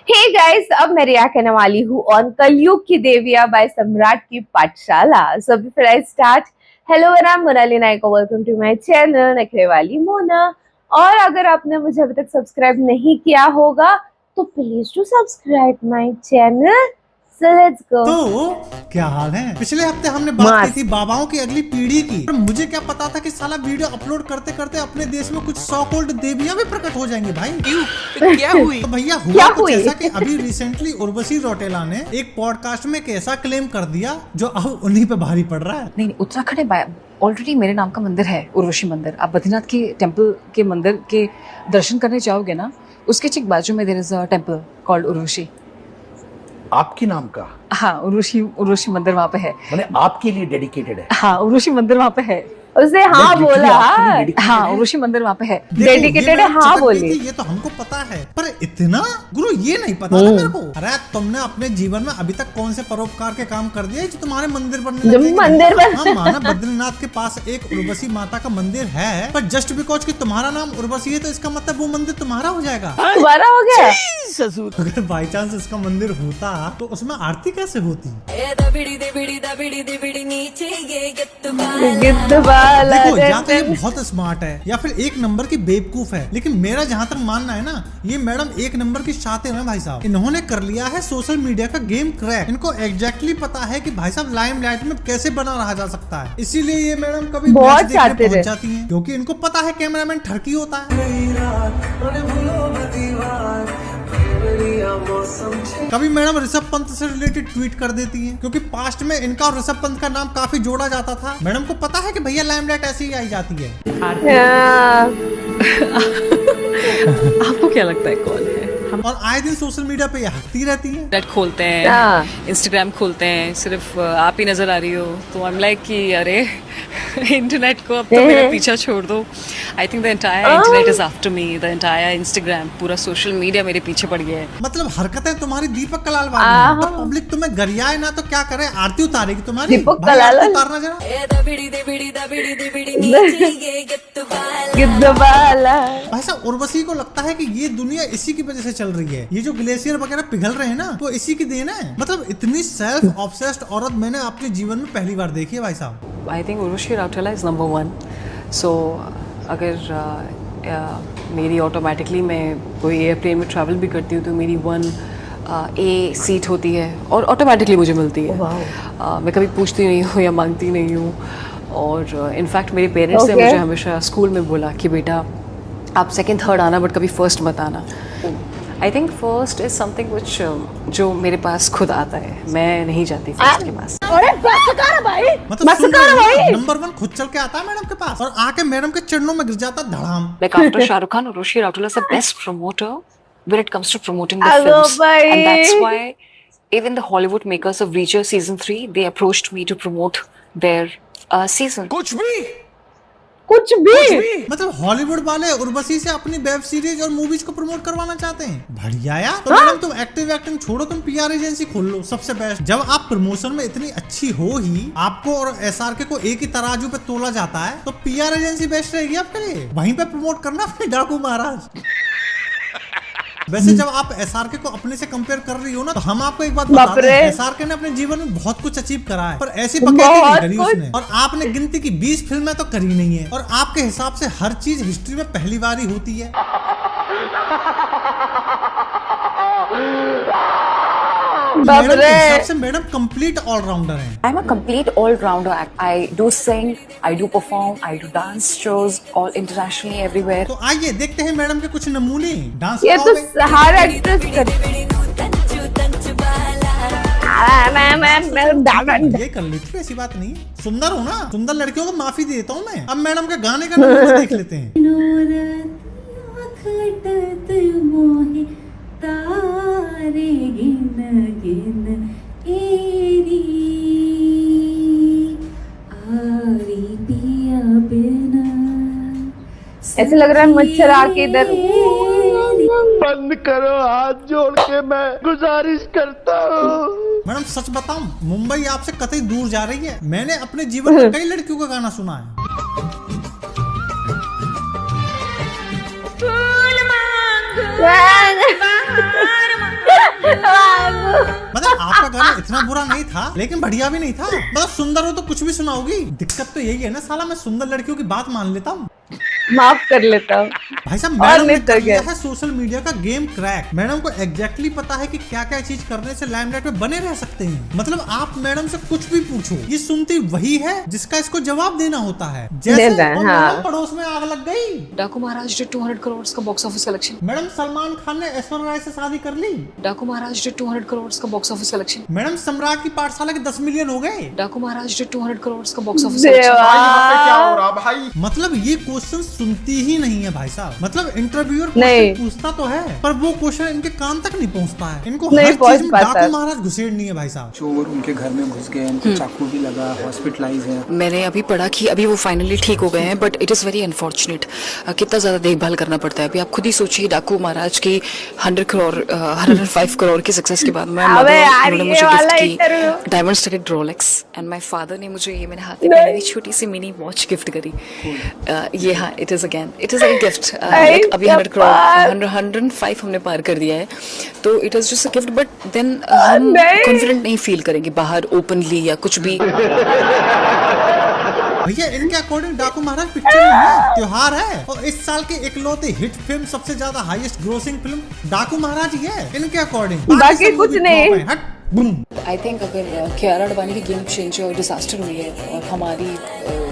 Hey guys, अब मैं रिया कहने वाली हूँ ऑन कलयुग की देविया bye Samrat ki Pathshala. So before I start, hello I am Monali Nayak, welcome to my channel Nakhre Wali Mona. और अगर आपने मुझे अभी तक सब्सक्राइब नहीं किया होगा तो please do subscribe my channel. So let's go. तो क्या हाल है? पिछले हफ्ते हमने बात की थी बाबाओं की अगली पीढ़ी की। पर मुझे क्या पता था कि साला वीडियो अपलोड करते करते अपने देश में कुछ सॉ कॉल्ड देवियां भी प्रकट हो जाएंगी भाई। तो क्या हुई? तो भैया हुआ कुछ ऐसा कि अभी रिसेंटली उर्वशी रौटेला ने एक पॉडकास्ट में एक ऐसा क्लेम कर दिया जो अब उन्हीं पे भारी पड़ रहा है। नहीं, उत्तराखंड में ऑलरेडी मेरे नाम का मंदिर है, उर्वशी मंदिर। आप बद्रीनाथ के टेम्पल के मंदिर के दर्शन करने जाओगे ना, उसके ठीक बाजू में there is a temple called Urvashi. आपके नाम का? हाँ, उर्वशी मंदिर वहाँ पे है। मैंने आपके लिए डेडिकेटेड है। हाँ, उर्वशी मंदिर वहाँ पे है। उसने हाँ बोला। हाँ, उर्वशी मंदिर वहाँ पे है। डेडिकेटेड है, हाँ बोली। ये तो हमको पता है, पर इतना गुरु ये नहीं पता था मेरे को। अरे तुमने अपने जीवन में अभी तक कौन से परोपकार के काम कर दिए जो तुम्हारे मंदिर बनने लगे? मंदिर बन। हाँ, माना बद्रीनाथ के पास एक उर्वशी माता का मंदिर है, पर जस्ट बिकॉज कि तुम्हारा नाम उर्वशी है तो इसका मतलब वो मंदिर तुम्हारा हो जाएगा। तुम्हारा हो गया। अगर बाई चांस इसका मंदिर होता तो उसमें आरती कैसे होती? देखो, या तो ये बहुत स्मार्ट है या फिर एक नंबर की बेवकूफ है, लेकिन मेरा जहाँ तक मानना है ना, ये मैडम एक नंबर की शातिर है भाई साहब। इन्होंने कर लिया है सोशल मीडिया का गेम क्रैक। इनको एग्जैक्टली पता है कि भाई साहब लाइमलाइट में कैसे बना रहा जा सकता है। इसीलिए ये मैडम कभी बहुत मैच देखने शातिर पहुंच जाती हैं, क्योंकि इनको पता है कैमरामैन ठरकी होता है। कभी मैडम ऋषभ पंत से रिलेटेड ट्वीट कर देती हैं, क्योंकि पास्ट में इनका और ऋषभ पंत का नाम काफी जोड़ा जाता था। मैडम को पता है कि भैया लाइमलाइट ऐसे ही आई जाती है। आपको क्या लगता है कौन है? और आए दिन सोशल मीडिया पे हकती रहती है। नेट खोलते हैं, इंस्टाग्राम खोलते हैं, सिर्फ आप ही नजर आ रही हो। तो आई एम लाइक कि अरे इंटरनेट को अब तो मेरा पीछा छोड़ दो। I think the entire internet is after me, the entire Instagram, पूरा सोशल मीडिया मेरे पीछे पड़ गया है। मतलब हरकतें तुम्हारी दीपक कलाल वाली हैं। तो पब्लिक तुम्हें गरियाए ना तो क्या करे, आरती उतारेगी तुम्हारी। दीपक कलाल उतारना जरा। भाई साहब, उर्वशी को लगता है कि ये दुनिया इसी की वजह से चल रही है। ये जो ग्लेशियर वगैरह पिघल रहे हैं ना, वो इसी की देन है। मतलब इतनी सेल्फ ऑब्सेस्ड औरत मैंने अपने जीवन में पहली बार देखी है भाई साहब। I think Urvashi Rautela is number 1। सो अगर मेरी ऑटोमेटिकली मैं कोई एयरप्लेन में ट्रैवल भी करती हूँ तो मेरी 1A सीट होती है और ऑटोमेटिकली मुझे मिलती है। मैं कभी पूछती नहीं हूँ या मांगती नहीं हूँ। और इनफैक्ट मेरे पेरेंट्स ने मुझे हमेशा स्कूल में बोला कि बेटा आप सेकंड थर्ड आना, बट कभी फर्स्ट मत आना। I think first is something which जो मेरे पास खुद आता है, मैं नहीं जाती फर्स्ट के पास। मतलब नंबर 1 खुद चल के आता है मैडम के पास और आके मैडम के चरणों में गिर जाता धड़ाम। Like after Shah Rukh Khan, Urvashi Rautola is the best promoter when it comes to promoting the films, and that's why even the Hollywood makers of Reacher season 3 they approached me to promote their season. कुछ भी मतलब Hollywood वाले उर्वशी से अपनी web series और movies को promote करवाना चाहते हैं। बढ़िया यार। तो मैडम तुम एक्टिंग छोड़ो, तुम पीआर एजेंसी खोल लो, सबसे बेस्ट। जब आप प्रमोशन में इतनी अच्छी हो ही, आपको और एसआरके को एक ही तराजू पे तोला जाता है, तो पीआर एजेंसी बेस्ट रहेगी आपके लिए। वहीं पे प्रमोट करना अपने डाकू महाराज। वैसे जब आप एसआरके को अपने से कंपेयर कर रही हो ना, तो हम आपको एक बात बताते हैं, एसआरके ने अपने जीवन में बहुत कुछ अचीव करा है, पर ऐसी बकैती नहीं करी उसने। और आपने गिनती की 20 फिल्में तो करी नहीं है, और आपके हिसाब से हर चीज हिस्ट्री में पहली बार ही होती है। मैडम के हिसाब से मैडम कंप्लीट ऑलराउंडर हैं। I'm a complete all-rounder. I do sing, I do perform, I do dance shows, all internationally, everywhere. तो आइए देखते हैं मैडम के कुछ नमूने डांस। ये तो हर एक्ट्रेस ये कर लेती है, ऐसी बात नहीं। सुंदर हो ना, सुंदर लड़कियों को माफी देता हूँ मैं। अब मैडम के गाने का नमूना देख लेते हैं। ऐसे लग रहा है मच्छर आके इधर। बंद करो, हाथ जोड़ के मैं गुजारिश करता हूँ। मैडम सच बताऊं, मुंबई आपसे कतई दूर जा रही है। मैंने अपने जीवन में कई लड़कियों का गाना सुना है। इतना बुरा नहीं था लेकिन बढ़िया भी नहीं था। मतलब सुंदर हो तो कुछ भी सुनाओगी। दिक्कत तो यही है ना साला, मैं सुंदर लड़कियों की बात मान लेता हूँ, माफ कर लेता हूँ। भाई साहब और मैडम ने नहीं तो कर लिया क्या। है सोशल मीडिया का गेम क्रैक। मैडम को एग्जैक्टली पता है कि क्या क्या चीज करने से लाइमलाइट में बने रह सकते हैं। मतलब आप मैडम से कुछ भी पूछो, ये सुनती वही है जिसका इसको जवाब देना होता है। जैसे देना है, और हाँ। मैडम पड़ोस में आग लग गई। डाकू महाराज did 200 crores का box office collection. Madam Salman Khan ने ऐश्वर्या राय से शादी कर ली। डाकू महाराज did 200 crores का बॉक्स ऑफिस कलेक्शन। मैडम सम्राट की पाठशाला के 10 मिलियन हो गए। डाकू महाराज did 200 crores का बॉक्स ऑफिस देवा। कलेक्शन। यहाँ पे क्या हो रहा भाई? मतलब ये क्वेश्चन सुनती ही नहीं है भाई साहब। मतलब इंटरव्यूअर नहीं। क्वेश्चन पूछता तो है पर वो क्वेश्चन इनके कान तक नहीं पहुंचता है। इनको नहीं हर पहुंच चीज में पाता डाकू है। महाराज घुसेड़नी है भाई साहब। चोर उनके घर में घुस गए, उनको चाकू भी लगा, हॉस्पिटलाइज है। मैंने अभी पढ़ा कि अभी वो फाइनली ठीक हो गए हैं, but it is very unfortunate. कितना ज़्यादा देखभाल करना पड़ता है। अभी आप खुद ही सोचिए, डाकू महाराज की 100 करोड़ 105 करोड़ की सक्सेस के बाद मैं अबे यार, उन्होंने ये मुझे वाला गिफ्ट interview। की diamond studded Rolex, and my father ने मुझे ये मैंने हाथ में पहनी हुई छोटी सी मिनी वॉच गिफ्ट करी। ये हाँ, इट इज़ अ गिफ्ट। अभी 100 करोड़ 105 हमने पार कर दिया है, तो it is just a gift. But then हम नहीं। कॉन्फिडेंट नहीं फील करेंगे बाहर ओपनली या कुछ भी। भैया इनके अकॉर्डिंग डाकू महाराज पिक्चर नहीं है, त्योहार है। और इस साल की इकलौती हिट फिल्म, सबसे ज्यादा हाईएस्ट ग्रोसिंग फिल्म डाकू महाराज ही है इनके अकॉर्डिंग। बाकी सब कुछ movie नहीं। flop है। हट बूम। आई थिंक अगर कियारा अडवाणी की गेम चेंज और डिजास्टर हुई है और हमारी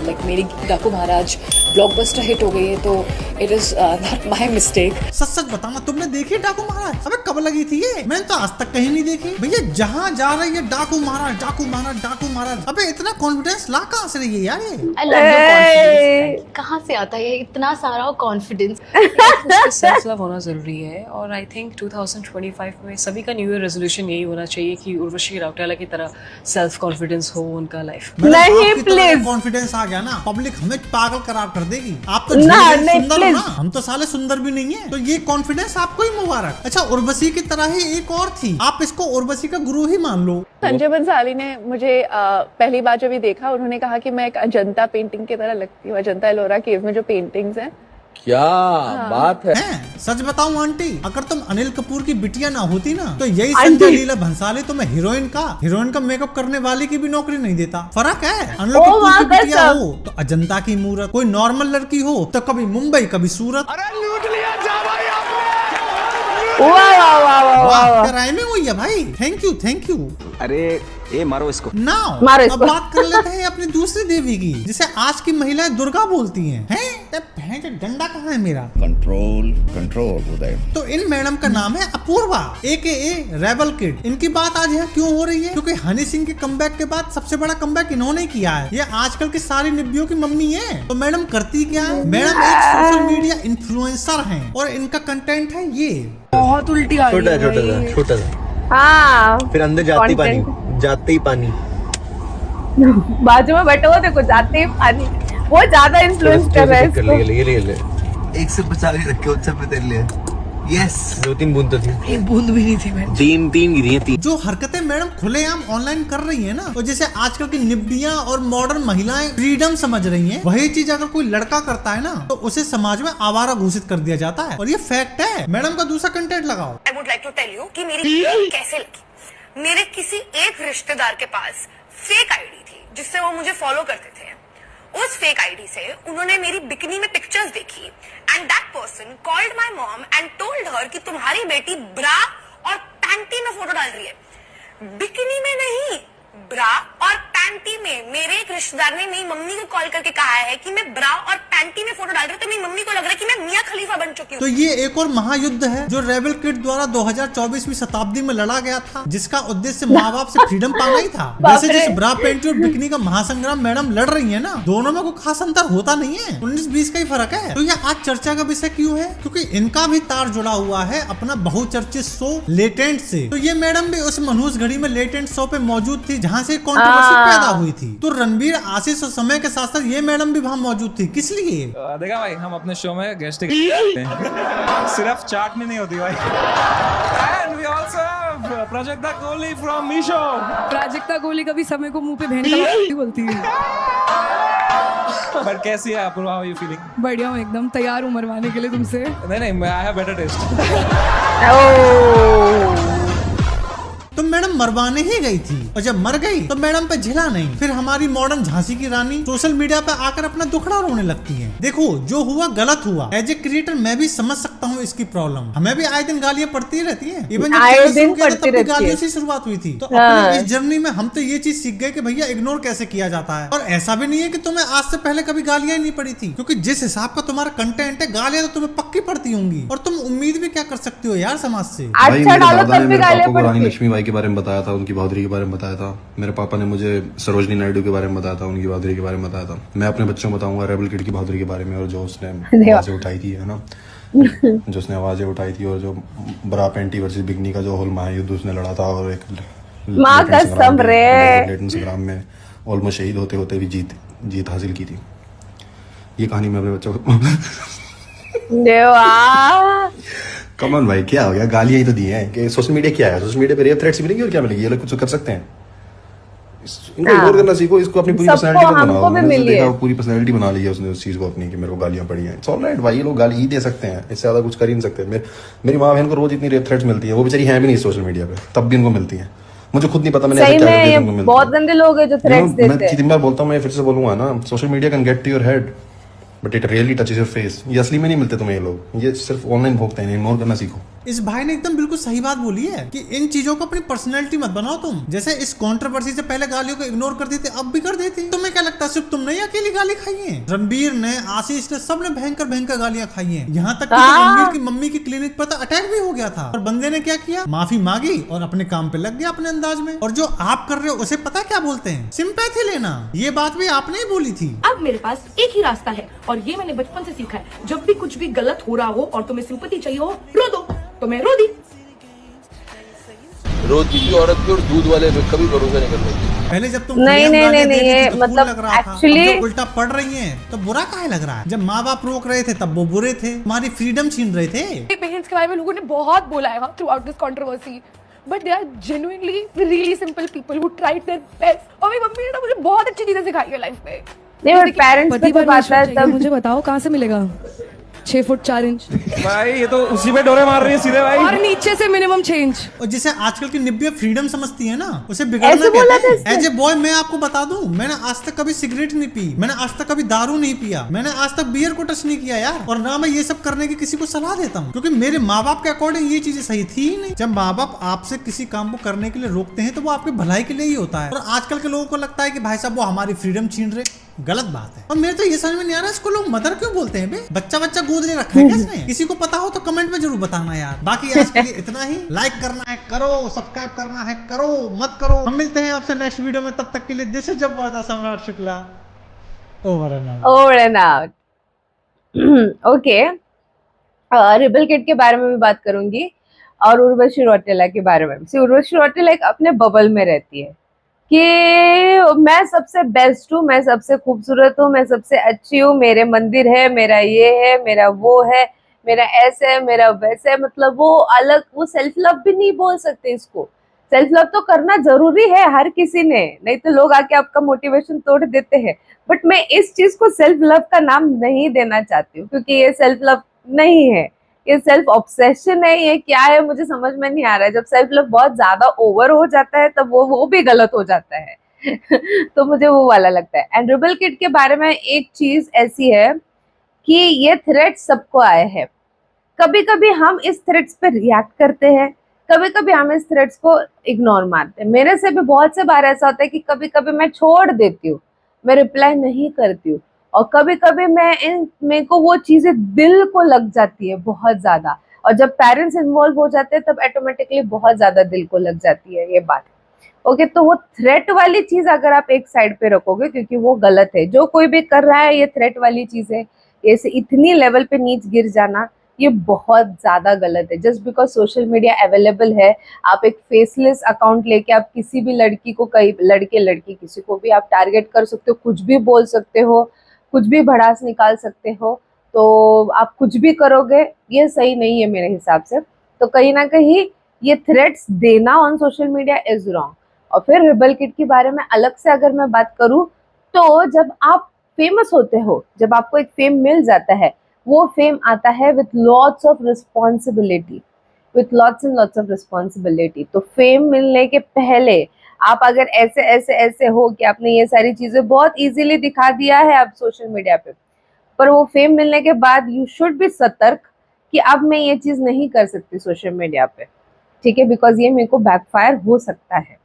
लाइक मेरी डाकू महाराज ब्लॉकबस्टर हिट हो गई है, तो it is not my mistake. सच सच बताना, तुमने देखी डाकू महाराज? अबे कब लगी थी ये? मैंने तो आज तक कहीं नहीं देखी। भैया जहाँ जा रही है डाकू महाराज, डाकू महाराज, डाकू महाराज। अबे इतना कॉन्फिडेंस ला कहाँ से रही है यार ये? I love the confidence. कहाँ से आता है इतना सारा कॉन्फिडेंस? सेल्फ लव होना जरूरी है, और आई थिंक 2025 में सभी का न्यू ईयर रेजोल्यूशन यही होना चाहिए कि उर्वशी राउटेला की तरह सेल्फ कॉन्फिडेंस हो उनका लाइफ। नहीं, please। कॉन्फिडेंस आ गया ना, पब्लिक हमें पागल करार कर देगी। आप तो ना, झूठे नहीं, सुंदर हो please। ना, हम तो साले सुंदर भी नहीं है। तो ये कॉन्फिडेंस आपको ही मुबारक। अच्छा, उर्वशी की तरह ही एक और थी, आप इसको उर्वशी का गुरु ही मान लो। संजय बंसाली ने मुझे पहली बार जब ये देखा, उन्होंने कहा कि मैं एक अजंता पेंटिंग की तरह लगती हूँ। अजंता एलोरा केव में जो पेंटिंग्स हैं, क्या बात है? हैं? सच बताऊं आंटी, अगर तुम अनिल कपूर की बिटिया ना होती ना, तो यही संजय लीला भंसाली तुम्हें हीरोइन का मेकअप करने वाली की भी नौकरी नहीं देता। फर्क है, अनिल ओ, कपूर की वाह, बिटिया कसम। हो तो अजंता की मूरत, कोई नॉर्मल लड़की हो तो कभी मुंबई कभी सूरत। वाह वाह वाह वाह वाह, वाह। क्या राइमिंग हुई है भाई। Thank you. अरे ये मारो इसको। नाउ मारो अब इसको। बात कर लेते हैं अपनी दूसरी देवी की, जिसे आज की महिलाएं दुर्गा बोलती हैं। हैं? भैंस डंडा कहाँ है मेरा? कंट्रोल उदय। तो इन मैडम का नाम है अपूर्वा, AKA रेबल किड। इनकी बात आज यहाँ क्यों हो रही है? क्योंकि हनी सिंह के कमबैक के बाद सबसे बड़ा कमबैक इन्होंने किया है। ये आजकल की सारी निब्बियों की मम्मी है। तो मैडम करती क्या है? मैडम एक सोशल मीडिया इन्फ्लुएंसर हैं और इनका कंटेंट है ये। बहुत उल्टी आ रही है। छोटा सा हाँ, फिर अंदर जाते ही पानी। बाजू में बैठे हो देखो, जाते ही पानी। वो ज्यादा इन्फ्लुएंस कर रहा है इसको। ले 150 ही रखे उससे पे तेरे लिए। यस, 2-3 बूंद तो थी। एक बूंद भी नहीं थी मैं। तीन गिरी है। जो हरकतें मैडम खुलेआम ऑनलाइन कर रही है ना, तो जैसे आजकल की निब्बियां और मॉडर्न महिलाएं फ्रीडम समझ रही हैं, वही चीज अगर कोई लड़का करता है ना, तो उसे समाज में आवारा घोषित कर दिया जाता है। और ये फैक्ट है। मैडम का दूसरा कंटेंट लगाओ। I would like to tell you कि मेरी कैसे लगी। मेरे किसी एक रिश्तेदार के पास फेक आईडी थी जिससे वो मुझे फॉलो करते थे। उस फेक आईडी से उन्होंने मेरी बिकनी में पिक्चर्स देखी and that person called my mom and told her कि तुम्हारी बेटी ब्रा और पैंटी में फोटो डाल रही है। बिकनी में नहीं, ब्रा और पैंटी में। मेरे एक रिश्तेदार ने मेरी मम्मी को कॉल करके कहा है कि मैं ब्रा और पैंटी में फोटो डाल रही हूँ, तो मेरी मम्मी को लग रहा है कि मैं मियां खलीफा बन चुकी हूँ। तो ये एक और महायुद्ध है जो रेबल किड द्वारा 2024वीं शताब्दी में लड़ा गया था, जिसका उद्देश्य माँ बाप से फ्रीडम पाना ही था। वैसे जिस ब्रा पैंटी और बिकनी का महासंग्राम मैडम लड़ रही है ना, दोनों में कोई खास अंतर होता नहीं है, 19-20 का ही फर्क है। तो ये आज चर्चा का विषय क्यों है? क्योंकि इनका भी तार जुड़ा हुआ है अपना बहुचर्चित शो लेटेंट से। तो ये मैडम भी उस मनहूस घड़ी में लेटेंट शो पे मौजूद थी जहाँ से कंट्रोवर्सी पैदा हुई थी। तो रणबीर, आशीष और समय के साथ साथ ये मैडम भी वहाँ मौजूद थी। किस लिए? देखा भाई, हम अपने शो में गेस्ट करते हैं, सिर्फ चाट में नहीं होती भाई। And we also have Prajakta Kohli from Meesho. Prajakta Kohli कभी समय को मुंह पे बहन का बोलती है। बट कैसी है Apoorva, how are you feeling? बढ़िया हूँ, एकदम तैयार हूँ मरवाने के लिए तुमसे। नहीं, आई हैव बेटर टेस्ट। तो मैडम मरवाने ही गई थी और जब मर गई तो मैडम पे झिला नहीं। फिर हमारी मॉडर्न झांसी की रानी सोशल मीडिया पे आकर अपना दुखड़ा रोने लगती है। देखो जो हुआ गलत हुआ। एज ए क्रिएटर मैं भी समझ सकता हूँ इसकी प्रॉब्लम। हमें भी आए दिन गालियां पड़ती रहती है। इवन जब गालियों से शुरुआत हुई थी तो अपनी इस जर्नी में हम तो ये चीज सीख गए कि भैया इग्नोर कैसे किया जाता है। और ऐसा भी नहीं है कि तुम्हें आज से पहले कभी गालियां ही नहीं पड़ी थी, क्योंकि जिस हिसाब का तुम्हारा कंटेंट है गालियां तो तुम्हें पक्की पड़ती होंगी। और तुम उम्मीद भी क्या कर सकते हो यार समाज से। भाई मेरे दादा ने मेरे पापा को रानी लक्ष्मीबाई के बारे में बताया था, उनकी बहादुरी के बारे में बताया था। मेरे पापा ने मुझे सरोजनी नायडू के बारे में बताया था, उनकी बहादुरी के बारे में बताया था। मैं अपने बच्चों को बताऊंगा रेबल किड की बहादुरी के बारे में, और जो उसने आवाजें उठाई थी, है ना, जो उसने आवाजें उठाई थी, और जो बरा पेंटी वर्सेस बिगनी का जो होल महायुद्ध उसने लड़ा था, और एक संग्राम में ऑलमोस्ट शहीद होते होते भी जीत हासिल की थी। ये कहानी मैं अपने बच्चों को कमन भाई क्या हो गया, गालियां ही तो दी हैं कि सोशल मीडिया क्या है। सोशल मीडिया पे रेप थ्रेट्स मिलेंगी और क्या मिलेगी, ये लोग कुछ कर सकते हैं। इनको इग्नोर करना सीखो, इसको अपनी पूरी पर्सनालिटी बनाओ। मैंने देखा पूरी पर्सनालिटी बना ली है उसने उस चीज को अपनी, कि मेरे को गालियां पड़ी हैं। इट्स ऑलराइट भाई, ये लोग गाली ही दे सकते हैं, इससे ज्यादा कुछ कर ही नहीं सकते। मेरी माँ बहन को रोज इतनी रेप थ्रेट्स मिलती है, वो बेचारी है भी नहीं सोशल मीडिया पे, तब भी उनको मिलती है। मुझे खुद नहीं पता मैंने ऐसा क्या किया उनको मिलती है। बहुत गंदे लोग हैं जो थ्रेट्स देते हैं। मैं कितनी बार बोलता हूँ, मैं फिर से बोलूंगा ना, social media can get to your head but it really touches your face. ये असली में नहीं मिलते तुम्हें ये लोग, ये सिर्फ ऑनलाइन भोगते हैं। इग्नोर करना सीखो। इस भाई ने एकदम बिल्कुल सही बात बोली है कि इन चीजों को अपनी पर्सनैलिटी मत बनाओ तुम। जैसे इस कंट्रोवर्सी से पहले गालियों को इग्नोर करती थी, अब भी कर देती। तुम्हें क्या लगता है सिर्फ तुमने ही अकेली गाली खाई है? रणबीर ने, आशीष ने, सबने भयंकर भयंकर गालियां खाई हैं। यहाँ तक कि रणबीर की मम्मी की क्लिनिक पर अटैक भी हो गया था, और बंदे ने क्या किया, माफी मांगी और अपने काम पे लग गया अपने अंदाज में। और जो आप कर रहे हो उसे पता क्या बोलते हैं, सिंपैथी लेना। ये बात भी आपने ही बोली थी। अब मेरे पास एक ही रास्ता है, और ये मैंने बचपन से सीखा है। जब भी कुछ भी गलत हो रहा हो और तुम्हें सिंपैथी चाहिए हो, रो दो। तो मैं रो दी। रोती की औरत की और दूध वाले पे कभी भरोसा नहीं करना चाहिए। पहले जब तुम नहीं ये मतलब एक्चुअली उल्टा पढ़ रही हैं तो बुरा काहे लग रहा है? जब माँ बाप रोक रहे थे तब वो बुरे थे, हमारी फ्रीडम छीन रहे थे। पेरेंट्स के बारे में लोगों ने बहुत बोला है throughout this controversy, but they are genuinely really simple people who tried their best. और मेरी मम्मी ने मुझे बहुत अच्छी चीजें सिखाई है लाइफ में। नहीं बट पेरेंट्स पे तो बात है, तब मुझे बताओ कहाँ से मिलेगा 6 फुट 4 इंच? भाई ये तो उसी पे डोरे मार रही है सीधे भाई। और नीचे से मिनिमम चेंज। और जिसे आजकल की निब्बिया फ्रीडम समझती है ना, उसे बिगड़ना कहते हैं। एज ए बॉय मैं आपको बता दूं, मैंने आज तक कभी सिगरेट नहीं पी, मैंने आज तक कभी दारू नहीं पिया, मैंने आज तक बियर को टच नहीं किया यार। और ना मैं ये सब करने की किसी को सलाह देता हूँ, क्योंकि मेरे माँ बाप के अकॉर्डिंग ये चीजें सही थी ही नहीं। जब माँ बाप आपसे किसी काम को करने के लिए रोकते हैं तो वो आपकी भलाई के लिए ही होता है। और आजकल के लोगों को लगता है कि भाई साहब वो हमारी फ्रीडम छीन रहे, गलत बात है। और मेरे तो ये समझ में नहीं आ रहा इसको लोग मदर क्यों बोलते हैं बे? बच्चा गोद ले रखा है क्या इसने? किसी को पता हो तो कमेंट में जरूर बताना यार। बाकी आज के लिए इतना ही। लाइक करना है करो, सब्सक्राइब करना है करो, मत करो। हम मिलते हैं आपसे नेक्स्ट वीडियो में, तब तक के लिए दिस इज जब सम्राट Shukla, over and out. Okay, rebel kid के बारे में भी बात करूंगी और उर्वशी रौटेला के बारे में। उर्वशी रौटेला एक अपने बबल में रहती है कि मैं सबसे बेस्ट हूँ, मैं सबसे खूबसूरत हूँ, मैं सबसे अच्छी हूँ, मेरे मंदिर है, मेरा ये है, मेरा वो है, मेरा ऐसे है, मेरा वैसे है। मतलब वो अलग, वो सेल्फ लव भी नहीं बोल सकते इसको। सेल्फ लव तो करना जरूरी है हर किसी ने, नहीं तो लोग आके आपका मोटिवेशन तोड़ देते हैं। बट मैं इस चीज को सेल्फ लव का नाम नहीं देना चाहती हूँ, क्योंकि ये सेल्फ लव नहीं है, ये सेल्फ ऑब्सेशन है। ये क्या है मुझे समझ में नहीं आ रहा है। जब सेल्फ लव बहुत ज्यादा ओवर हो जाता है तब वो भी गलत हो जाता है तो मुझे वो वाला लगता है। एंड रेबल किड के बारे में एक चीज ऐसी है कि ये थ्रेट सबको आए हैं। कभी कभी हम इस थ्रेट्स पे रिएक्ट करते हैं, कभी कभी हम इस थ्रेट्स को इग्नोर मारते हैं। मेरे से भी बहुत से बार ऐसा होता है कि कभी कभी मैं छोड़ देती हूँ, मैं रिप्लाई नहीं करती हूँ। और कभी कभी मेरे को वो चीजें दिल को लग जाती है बहुत ज्यादा। और जब पेरेंट्स इन्वॉल्व हो जाते हैं तब ऑटोमेटिकली बहुत ज्यादा दिल को लग जाती है ये बात। ओके, तो वो थ्रेट वाली चीज अगर आप एक साइड पे रखोगे, क्योंकि वो गलत है। जो कोई भी कर रहा है ये थ्रेट वाली चीज है, ऐसे इतनी लेवल पे नीच गिर जाना ये बहुत ज्यादा गलत है। Just because social media available है, आप एक फेसलेस अकाउंट लेके आप किसी भी लड़की को, कई लड़के लड़की किसी को भी आप टारगेट कर सकते हो, कुछ भी बोल सकते हो, कुछ भी भड़ास निकाल सकते हो। तो आप कुछ भी करोगे, ये सही नहीं है मेरे हिसाब से। तो कहीं ना कहीं ये थ्रेट्स देना on social media is wrong. और फिर रेबल किड के बारे में अलग से अगर मैं बात करूं, तो जब आप फेमस होते हो, जब आपको एक फेम मिल जाता है, वो फेम आता है with lots of responsibility. With lots and lots of responsibility. तो फेम मिलने के पहले आप अगर ऐसे ऐसे ऐसे हो कि आपने ये सारी चीजें बहुत इजीली दिखा दिया है आप सोशल मीडिया पे, पर वो फेम मिलने के बाद यू शुड बी सतर्क कि अब मैं ये चीज नहीं कर सकती सोशल मीडिया पे, ठीक है, बिकॉज ये मेरे को बैकफायर हो सकता है।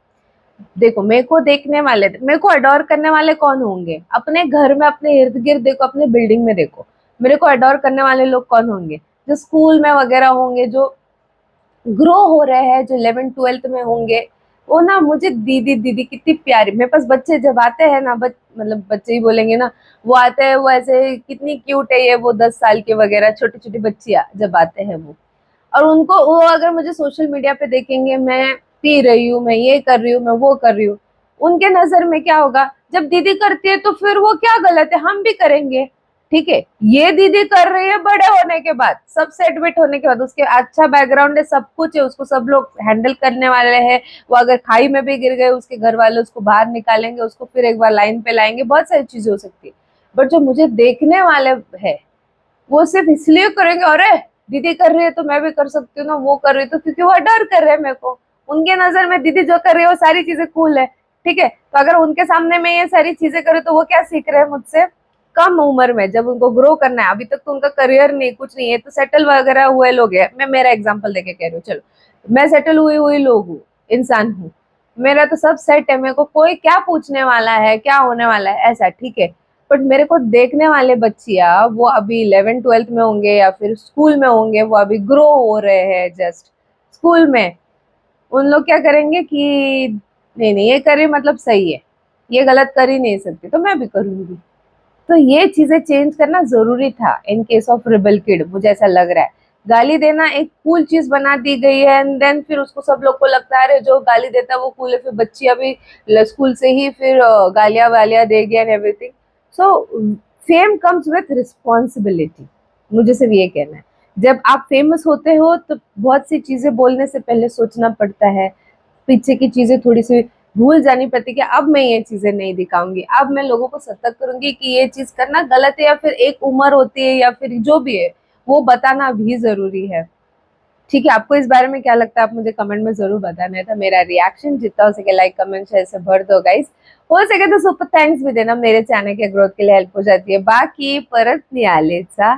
देखो, मेरे को देखने वाले, मेरे को अडोर करने वाले कौन होंगे? अपने घर में, अपने इर्द गिर्द देखो, अपने बिल्डिंग में देखो, मेरे को अडोर करने वाले लोग कौन होंगे? जो स्कूल में वगैरह होंगे, जो ग्रो हो रहे हैं, जो 11th-12th में होंगे, वो ना मुझे दीदी दीदी कितनी प्यारी, मेरे पास बच्चे जब आते हैं ना, मतलब बच्चे ही बोलेंगे ना, वो आते हैं, वो ऐसे कितनी क्यूट है ये, वो 10 साल के वगैरह छोटी छोटी बच्चियां जब आते हैं वो, और उनको वो अगर मुझे सोशल मीडिया पे देखेंगे, मैं पी रही हूँ, मैं ये कर रही हूँ, मैं वो कर रही हूँ, उनके नजर में क्या होगा? जब दीदी करती है तो फिर वो क्या गलत है? हम भी करेंगे, ठीक है। ये दीदी कर रही है बड़े होने के बाद, सब सेटमेंट होने के बाद, उसके अच्छा बैकग्राउंड है, सब कुछ है, उसको सब लोग हैंडल करने वाले हैं, वो अगर खाई में भी गिर गए, उसके घर वाले उसको बाहर निकालेंगे, उसको फिर एक बार लाइन पे लाएंगे, बहुत सारी चीजें हो सकती है। बट जो मुझे देखने वाले है, वो सिर्फ इसलिए करेंगे, अरे दीदी कर रही है तो मैं भी कर सकती हूँ ना, वो कर रही है तो, क्योंकि वो डर कर रहे हैं मेरे को। उनके नजर में दीदी जो कर रही है वो सारी चीजें कूल है, ठीक है। तो अगर उनके सामने मैं ये सारी चीजें करूँ तो वो क्या सीख रहे हैं मुझसे? कम उम्र में जब उनको ग्रो करना है, अभी तक तो उनका करियर नहीं, कुछ नहीं है, तो सेटल वगैरह हुए लोग हैं, मैं मेरा एग्जांपल देके कह रही हूँ, चलो मैं सेटल हुई लोग हूँ, इंसान हूँ, मेरा तो सब सेट है, मेरे को कोई क्या पूछने वाला है, क्या होने वाला है, ऐसा, ठीक है। बट मेरे को देखने वाले बच्चियां, वो अभी 11th-12th में होंगे या फिर स्कूल में होंगे, वो अभी ग्रो हो रहे हैं जस्ट स्कूल में, उन लोग क्या करेंगे कि नहीं नहीं ये करी मतलब सही है, ये गलत कर ही नहीं सकती, तो मैं भी करूंगी। तो ये चीजें चेंज करना जरूरी था in case of rebel kid, मुझे ऐसा लग रहा है। गाली देना एक कूल चीज बना दी गई है, एंड देन फिर उसको सब लोग को लगता है जो गाली देता है वो कूल है, फिर बच्ची अभी स्कूल से ही फिर गालियां वालियां देगी and everything. So fame comes with responsibility, मुझे सिर्फ ये कहना है। जब आप फेमस होते हो तो बहुत सी चीजें बोलने से पहले सोचना पड़ता है, पीछे की चीजें थोड़ी सी भूल जानी पड़ती कि अब मैं ये चीजें नहीं दिखाऊंगी, अब मैं लोगों को सतर्क करूंगी कि ये चीज करना गलत है, या फिर एक उम्र होती है, या फिर जो भी है वो बताना भी जरूरी है, ठीक है। आपको इस बारे में क्या लगता है आप मुझे कमेंट में जरूर बताना है। था मेरा रिएक्शन, जितना हो सके लाइक कमेंट शेयर से भर दो गाइस, हो सके तो सुपर थैंक्स भी देना, मेरे चैनल के ग्रोथ के लिए हेल्प हो जाती है। बाकी परत नियालेचा